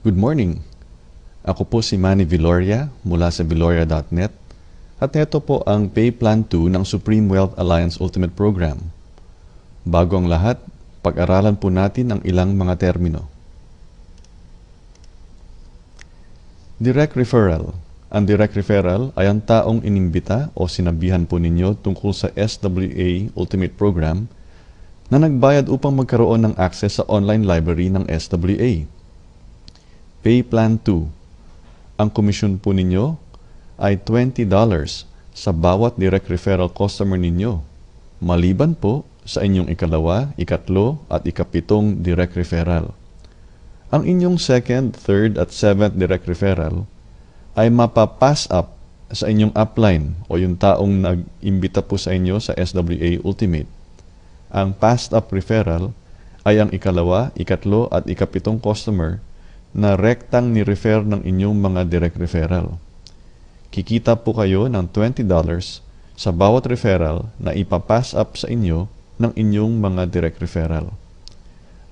Good morning! Ako po si Manny Viloria mula sa viloria.net at ito po ang Pay Plan 2 ng Supreme Wealth Alliance Ultimate Program. Bago ang lahat, pag-aralan po natin ang ilang mga termino. Direct Referral. Ang direct referral ay ang taong inimbita o sinabihan po ninyo tungkol sa SWA Ultimate Program na nagbayad upang magkaroon ng access sa online library ng SWA. Pay Plan 2. Ang komisyon po ninyo ay $20 sa bawat direct referral customer ninyo, maliban po sa inyong ikalawa, ikatlo at ikapitong direct referral. Ang inyong second, third at seventh direct referral ay mapapass up sa inyong upline o yung taong nag-imbita po sa inyo sa SWA Ultimate. Ang passed up referral ay ang ikalawa, ikatlo at ikapitong customer na rektang ni-refer ng inyong mga direct referral. Kikita po kayo ng $20 sa bawat referral na ipapass up sa inyo ng inyong mga direct referral.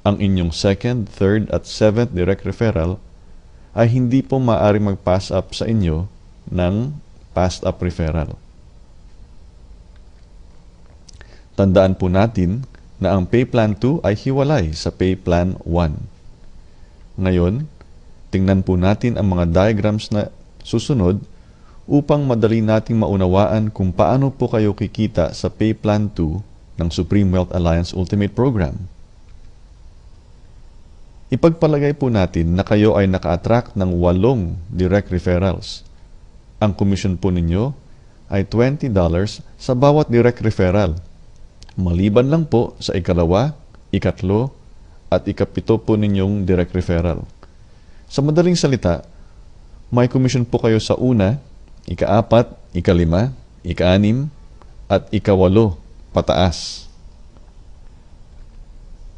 Ang inyong second, third at seventh direct referral ay hindi po maaaring mag-pass up sa inyo ng passed up referral. Tandaan po natin na ang Pay Plan 2 ay hiwalay sa Pay Plan 1. Ngayon, tingnan po natin ang mga diagrams na susunod upang madali nating maunawaan kung paano po kayo kikita sa Pay Plan 2 ng Supreme Wealth Alliance Ultimate Program. Ipagpalagay po natin na kayo ay naka-attract ng 8 direct referrals. Ang komisyon po ninyo ay $20 sa bawat direct referral, maliban lang po sa ikalawa, ikatlo at ikapito po ninyong direct referral. Sa madaling salita, may komisyon po kayo sa una, ikaapat, ikalima, ikaanim at ikawalo pataas.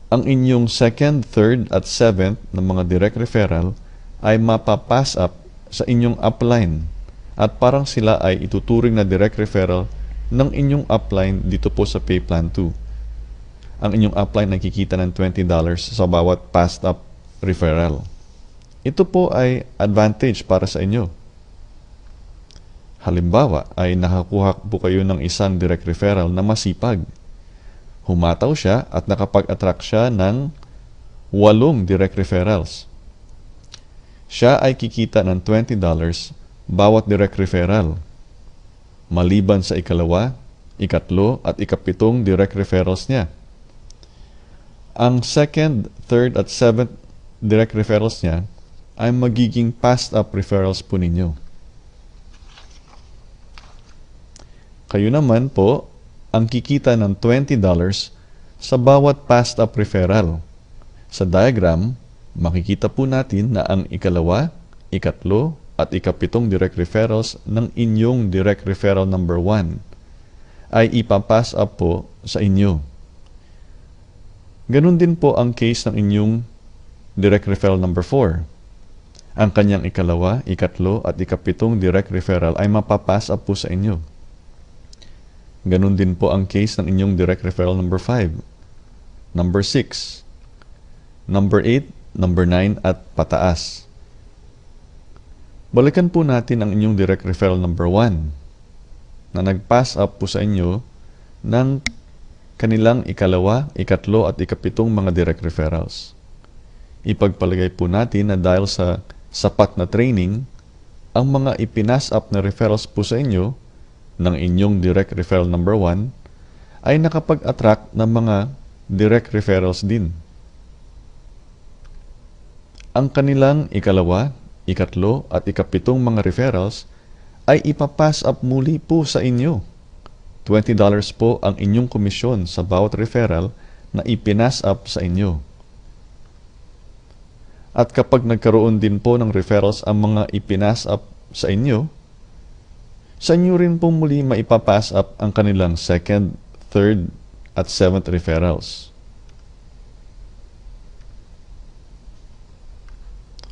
Ang inyong second, third at seventh na mga direct referral ay mapapass up sa inyong upline at parang sila ay ituturing na direct referral ng inyong upline dito po sa Pay Plan 2. Ang inyong upline ay kikita ng $20 sa bawat passed up referral. Ito po ay advantage para sa inyo. Halimbawa ay nakakuha po kayo ng isang direct referral na masipag. Humataw siya at nakapag-attract siya ng 8 direct referrals. Siya ay kikita ng $20 bawat direct referral, maliban sa ikalawa, ikatlo at ikapitong direct referrals niya. Ang second, third at seventh direct referrals niya ay magiging passed up referrals po ninyo. Kayo naman po ang kikita ng $20 sa bawat passed up referral. Sa diagram, makikita po natin na ang ikalawa, ikatlo, at ikapitong direct referrals ng inyong direct referral number 1 ay ipapass up po sa inyo. Ganun din po ang case ng inyong direct referral number 4. Ang kanyang ikalawa, ikatlo, at ikapitong direct referral ay mapapass up po sa inyo. Ganun din po ang case ng inyong direct referral number 5, number 6, number 8, number 9, at pataas. Balikan po natin ang inyong direct referral number 1 na nag-pass up po sa inyo ng kanilang ikalawa, ikatlo, at ikapitong mga direct referrals. Ipagpalagay po natin na dahil sa sapat na training, ang mga ipinas up na referrals po sa inyo ng inyong direct referral number 1 ay nakapag-attract ng mga direct referrals din. Ang kanilang ikalawa, ikatlo at ikapitong mga referrals ay ipapass up muli po sa inyo. $20 po ang inyong komisyon sa bawat referral na ipinas up sa inyo. At kapag nagkaroon din po ng referrals ang mga ipinas up sa inyo rin po muli maipapass up ang kanilang second, third, at seventh referrals.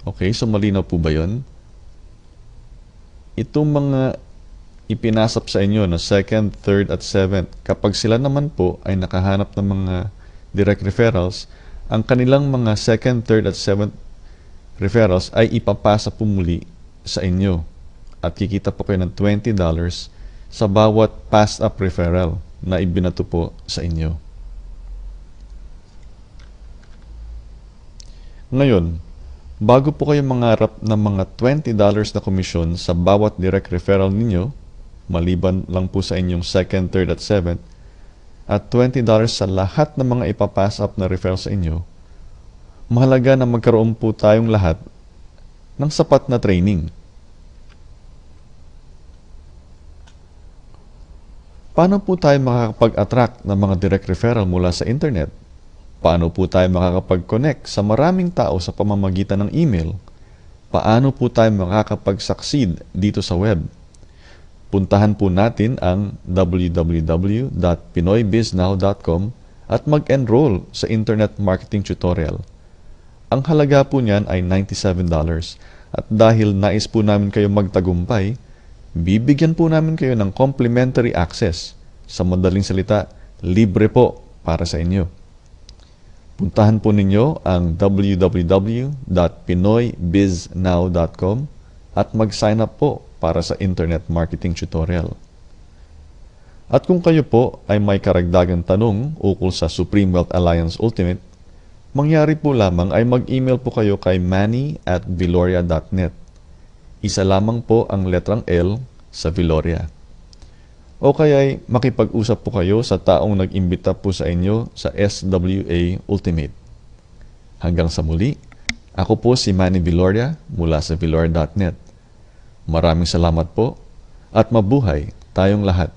Okay, so malinaw po ba yun? Itong mga ipinasap sa inyo na second, third, at seventh, kapag sila naman po ay nakahanap ng mga direct referrals, ang kanilang mga second, third, at seventh referrals ay ipapasa po muli sa inyo at kikita po kayo ng $20 sa bawat passed up referral na ibinato po sa inyo. Ngayon, bago po kayo mangarap ng mga $20 na komisyon sa bawat direct referral ninyo, maliban lang po sa inyong 2nd, 3rd at 7th, at $20 sa lahat ng mga ipapass up na referral sa inyo, mahalaga na magkaroon po tayong lahat ng sapat na training. Paano po tayo makakapag-attract ng mga direct referral mula sa internet? Paano po tayo makakapag-connect sa maraming tao sa pamamagitan ng email? Paano po tayo makakapag-succeed dito sa web? Puntahan po natin ang www.pinoybiznow.com at mag-enroll sa Internet Marketing Tutorial. Ang halaga po niyan ay $97 at dahil nais po namin kayo magtagumpay, bibigyan po namin kayo ng complimentary access. Sa madaling salita, libre po para sa inyo. Puntahan po ninyo ang www.pinoybiznow.com at mag-sign up po para sa Internet Marketing Tutorial. At kung kayo po ay may karagdagang tanong ukol sa Supreme Wealth Alliance Ultimate, mangyari po lamang ay mag-email po kayo kay manny@viloria.net. Isa lamang po ang letrang L sa Viloria. O kaya'y makipag-usap po kayo sa taong nag-imbita po sa inyo sa SWA Ultimate. Hanggang sa muli, ako po si Manny Viloria mula sa viloria.net. Maraming salamat po at mabuhay tayong lahat.